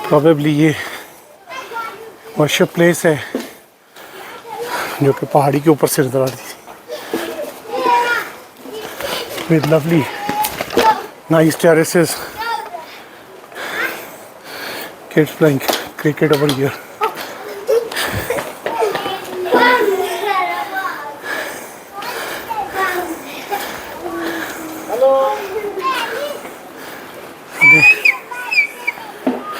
Probably ये worship place है जो कि पहाड़ी के ऊपर से नजर आती थी with lovely nice terraces, kids playing cricket over here.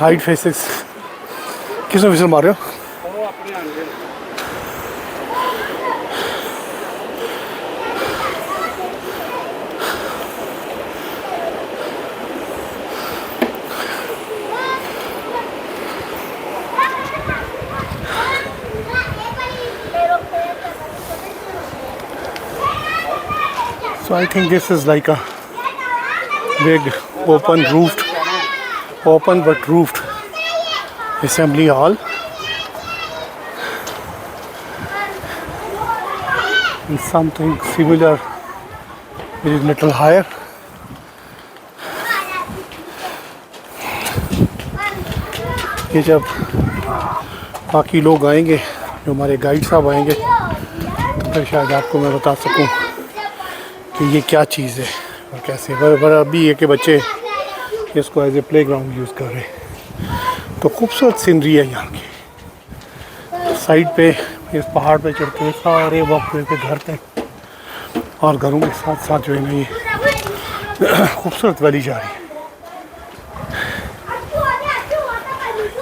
Hide faces किसने विसल मार रहे हो? So I think this is like a big open but roofed assembly hall, and something similar which is little higher. ये जब बाकी लोग आएंगे, जो हमारे गाइड साहब आएंगे, तो फिर शायद आपको मैं बता सकूं कि ये क्या चीज़ है और कैसे। पर अभी ये कि बच्चे इसको as a playground use कर रहे हैं। तो खूबसूरत सीनरी है यहाँ की। साइड पे इस पहाड़ पे चढ़ते हुए सारे वॉकवे के घर थे और घरों के साथ साथ जो है ना ये खूबसूरत वैली जा रही है।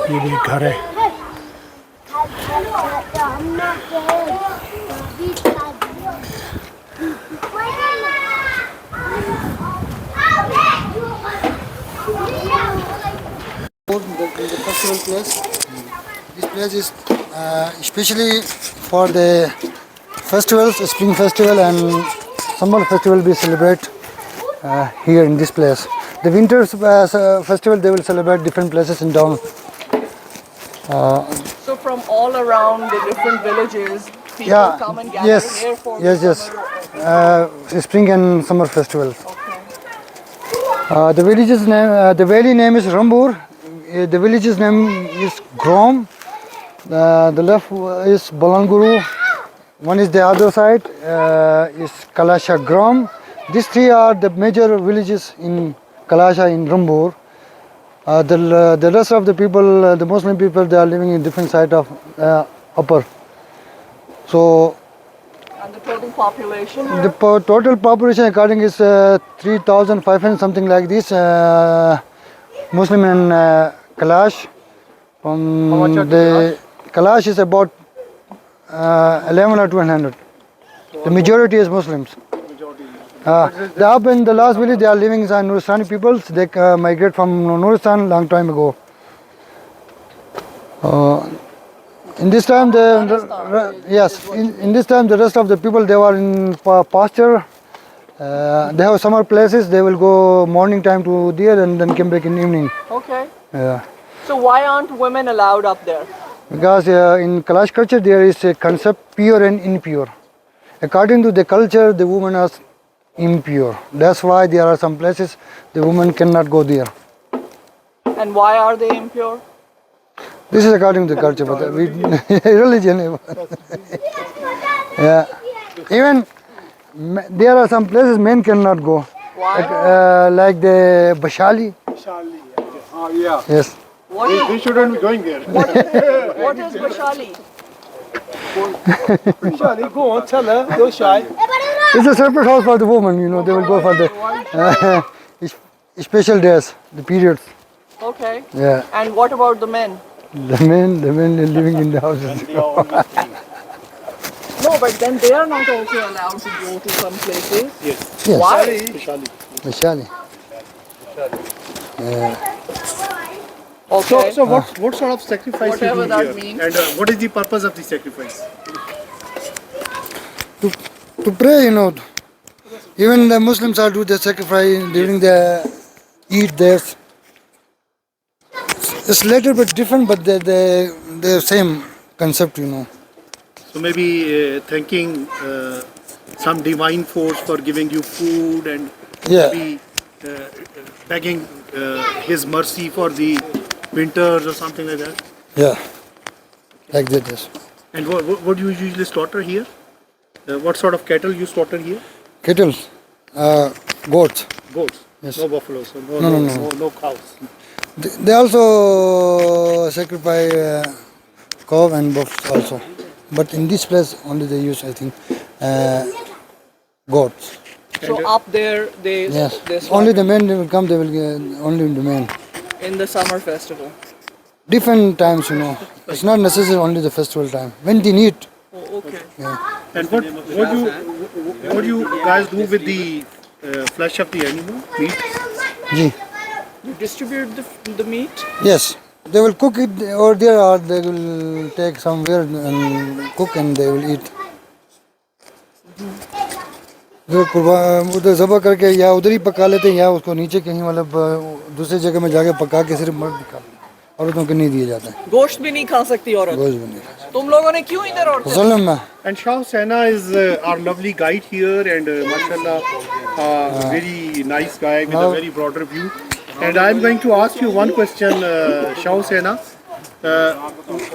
ये भी एक घर है। The festival place. This place is especially for the festivals, spring festival and summer festival. We celebrate here in this place. The winter festival they will celebrate different places in town. So from all around the different villages, people come and gather here for yes. Spring and summer festivals. Okay. The village's name, the valley name is Rambur. The village's name is Grom. The left is Balanguru. One is the other side is Kalasha Grom. These three are the major villages in Kalasha in Rambur. The rest of the people, the Muslim people, they are living in different side of upper. So And the total population here? the total population according is 3,500 something like this. Muslim and Kalash. How much are The Kalash is about 11 or 1200. The majority is Muslims. The up in the last village they are living as Nuristani peoples. They migrate from Nuristan long time ago. In this time, in this time the rest of the people they were in pasture. They have summer places. They will go morning time to there and then come back in evening. Okay. Yeah. So why aren't women allowed up there? Because in Kalash culture there is a concept pure and impure. According to the culture, the woman is impure. That's why there are some places the woman cannot go there. And why are they impure? This is according to the culture, but we religion. Yeah. Even there are some places men cannot go. Why? Like the Bashali. Yeah. Yes. What is, We shouldn't be going there. what is Bashali? Go on, tell her. Don't shy. It's a separate house for the woman, you know, they will go for the special days, the periods. Okay. Yeah. And what about the men? The men are living in the houses. No, but then they are not also allowed to go to some places. Yes. Yes. Why? Vishali. Okay. So what sort of sacrifice Whatever you do that here? means. And what is the purpose of the sacrifice? To pray, you know. Even the Muslims are do the sacrifice during the Eid theirs. It's little bit different, but the same concept, you know. So maybe thanking some divine force for giving you food and Yeah. maybe begging his mercy for the winters or something like that? Yeah, like that. Yes. And what do you usually slaughter here? What sort of cattle you slaughter here? Cattle, goats. Goats. Yes. No buffaloes. So no cows. They also sacrifice cow and buffs also, but in this place only they use, I think, goats. So up there they Yes. they Only slaughter the men will come. They will only the men. in the summer festival. Different times, you know. It's not necessary only the festival time. When they need. Oh, okay. And what do you guys do with the flesh of the animal, meat? Ji. You distribute the meat. Yes. They will cook it over there, or they will take somewhere and cook and they will eat. उधर ज़बह करके या उधर ही पका लेते हैं या उसको नीचे कहीं मतलब दूसरी जगह में जाके पका के सिर्फ मर्द निकाल औरतों को नहीं दिया जाता है गोश्त भी नहीं खा सकती औरत गोश्त भी नहीं तुम लोगों ने क्यों इधर औरतें मुसलमान में And Shah Hussaina is our lovely guide here, and mashallah, very nice guy with a very broader view. And I'm going to ask you one question, Shah Hussaina.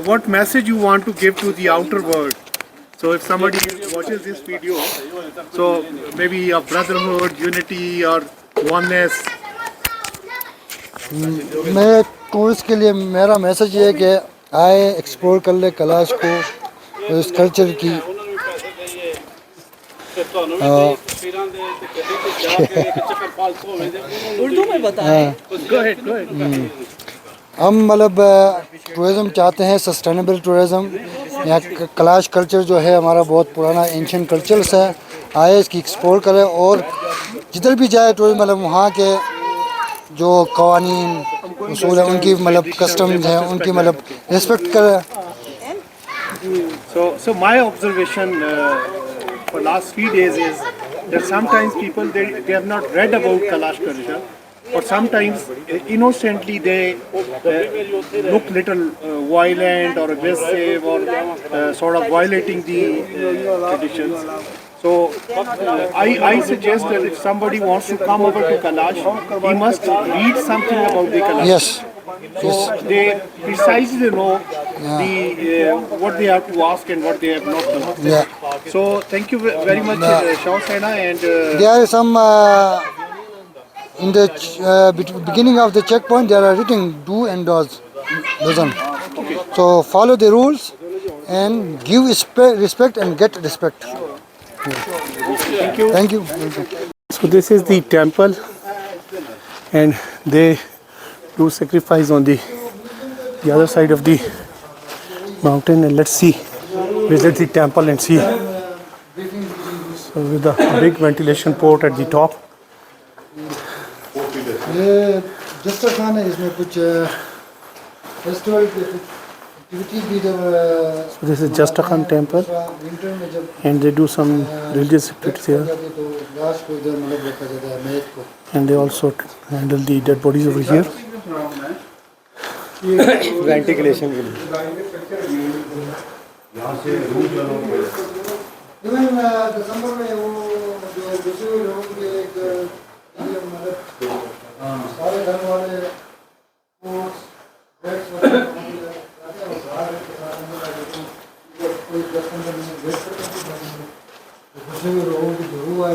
What message you want to give to the outer world? So if somebody watches this video, so maybe of brotherhood, unity, or oneness. मैं tourist के लिए मेरा message ये है कि आए explore कर ले कैलाश को इस कल्चर की उर्दू में बताएं Go ahead. हम मतलब टूरिज़म चाहते हैं सस्टेनेबल टूरिज़म यहाँ कैलाश कल्चर जो है हमारा बहुत पुराना एंशियंट कल्चर्स है आए इसकी एक्सप्लोर करें और जिधर भी जाए टूरिस्ट मतलब वहाँ के जो कवानीन उसूल है उनकी मतलब कस्टम्स हैं उनकी मतलब रिस्पेक्ट करें So my observation for last 3 days is that sometimes people they have not read about Kalash culture, or sometimes innocently they look little violent or aggressive or sort of violating the traditions. So I suggest that if somebody wants to come over to Kalash, he must read something about the Kalash. Yes So they precisely know what they have to ask and what they have not to ask. Yeah. So thank you very much, Shah Hussaina, and There is some in the beginning of the checkpoint there are written do and doesn't. So follow the rules and give respect and get respect. thank you. Thank you. So this is the temple, and they do sacrifice on the other side of the mountain, and let's see, visit the temple and see. So with a big ventilation port at the top. ये दस्तरखान है इसमें कुछ festival activities भी जब So this is Jastakhan temple, winter में जब and they do some religious activities here, जाते तो लाश को इधर मतलब रखा जाता है मैच को and they also handle the dead bodies over here. Ventilation के लिए इवन दिसंबर में वो जो दूसरे लोगों के एक ये मतलब सारे घर वाले स्पोर्ट्स बैट्स वगैरह आते हैं और बाहर के साथ में कोई 10-15 मिनट वेट करते हैं तो दूसरे लोगों की जो हुआ है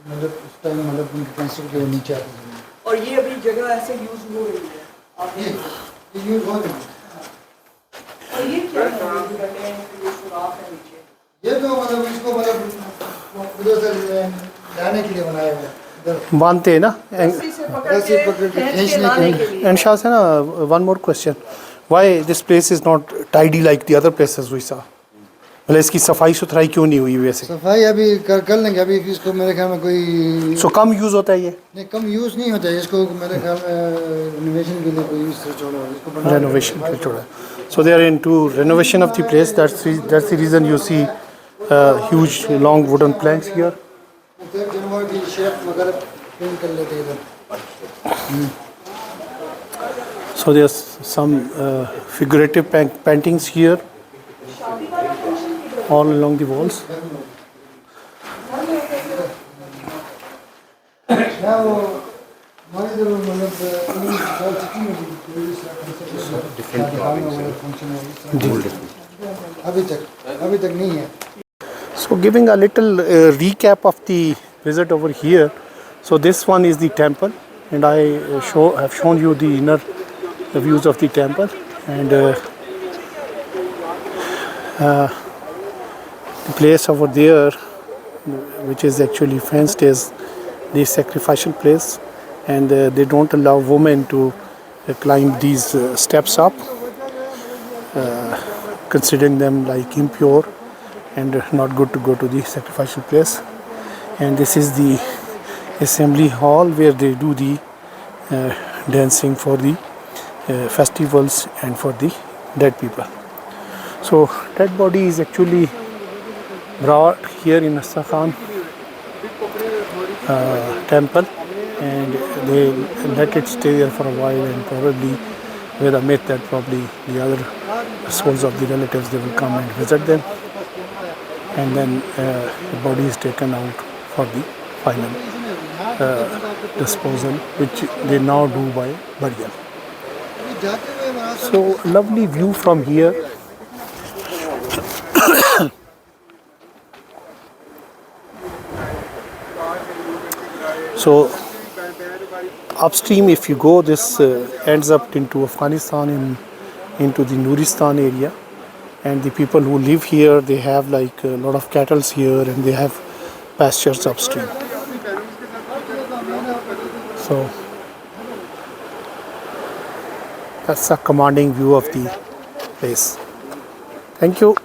मतलब उस टाइम मतलब उनके कैंसर के वो नीचे आते हैं और ये अभी जगह ऐसे यूज हो रही है आप ये यूज हो रही है और ये क्या है जो बने हैं ये सुराख है नीचे ये तो मतलब इसको मतलब उधर से लाने के लिए बनाया हुआ है इधर बांधते हैं ना. रस्सी से पकड़ रस्सी के पकड़ के खींच के खींचने लाने के के लिए And Shah Hussaina, one more question. Why this place is not tidy like the other places we saw? मतलब इसकी सफाई सुथराई क्यों नहीं हुई वैसे? सफाई अभी कर लेंगे अभी इसको मेरे ख्याल में कोई So कम यूज होता है ये नहीं कम यूज़ नहीं होता है इसको मेरे ख्याल में रिनोवेशन के लिए कोई यूज़ से छोड़ा है इसको बना renovation के थोड़ा. So they are into renovation of the place. That's the reason you see huge long wooden planks here. जनवरी की शेप वगैरह पेंट कर लेते हैं इधर So there's some figurative paintings here all along the walls. मैं वो अभी तक नहीं है. So giving a little recap of the visit over here. So this one is the temple, and I have shown you the inner views of the temple, and the place over there, which is actually fenced, is the sacrificial place, and they don't allow women to climb these steps up, considering them like impure and not good to go to the sacrificial place. And this is the assembly hall where they do the dancing for the festivals and for the dead people. So dead body is actually brought here in Astrakhan temple, and they let it stay there for a while, and probably with a myth that probably the other souls of the relatives, they will come and visit them, and then the body is taken out for the final disposal, which they now do by burial. So lovely view from here. So upstream, if you go, this ends up into Afghanistan, into the Nuristan area, and the people who live here, they have like a lot of cattle here, and they have pastures upstream. So that's a commanding view of the place. Thank you.